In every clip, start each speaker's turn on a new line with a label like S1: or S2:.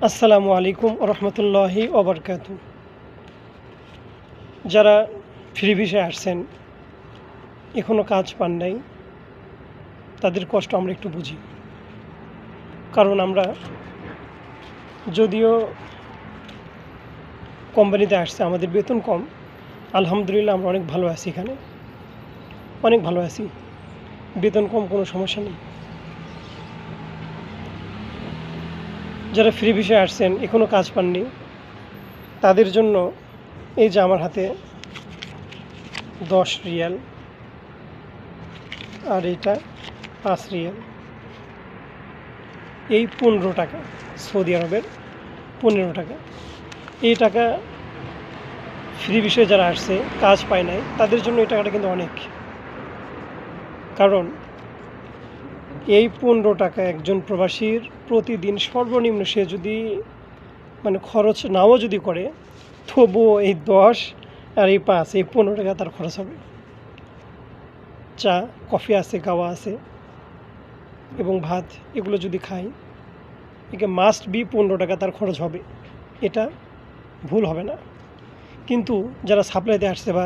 S1: আসসালামু আলাইকুম রহমতুল্লাহি ওবরকাতু। যারা ফ্রি ভিসায় আসছেন, এখনও কাজ পান নাই, তাদের কষ্ট আমরা একটু বুঝি। কারণ আমরা যদিও কোম্পানিতে আসছে, আমাদের বেতন কম, আলহামদুলিল্লাহ আমরা অনেক ভালো আছি, এখানে অনেক ভালো আছি, বেতন কম, কোনো সমস্যা নেই। যারা ফ্রি ভিসায় আসছেন, এখনও কাজ পাননি, তাদের জন্য এই যে আমার হাতে 10 রিয়াল আর এইটা 5 রিয়াল, এই 15 টাকা, সৌদি আরবের 15 টাকা। এই টাকা ফ্রি ভিসায় যারা আসছে, কাজ পায় নাই, তাদের জন্য এই টাকাটা কিন্তু অনেক। কারণ এই 15 টাকা একজন প্রবাসীর প্রতিদিন সর্বনিম্ন, সে যদি খরচ নাও যদি করে, তবুও এই 10 আর এই 5, এই 15 টাকা তার খরচ হবে। চা কফি আছে, খাওয়া আছে এবং ভাত, এগুলো যদি খাই, একে মাস্ট বি 15 টাকা তার খরচ হবে, এটা ভুল হবে না। কিন্তু যারা সাপ্লাইতে আসছে বা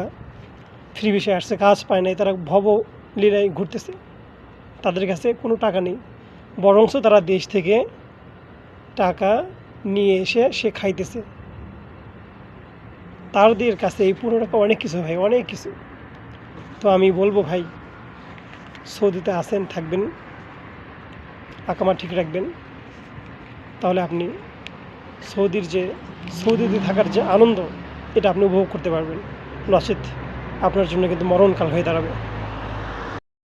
S1: ফ্রি ভিসায় আসছে, কাজ পায় নাই, তারা লীলায় ঘুরতেছে, তাদের কাছে কোনো টাকা নেই, বরঞ্চ তারা দেশ থেকে টাকা নিয়ে এসে সে খাইতেছে। তাদের কাছে এই 15 টাকা অনেক কিছু ভাই, অনেক কিছু। তো আমি বলবো ভাই, সৌদিতে আসেন, থাকবেন, আকামা ঠিক রাখবেন, তাহলে আপনি সৌদিতে থাকার যে আনন্দ, এটা আপনি উপভোগ করতে পারবেন। নচেত আপনার জন্য কিন্তু মরণকাল হয়ে দাঁড়াবে।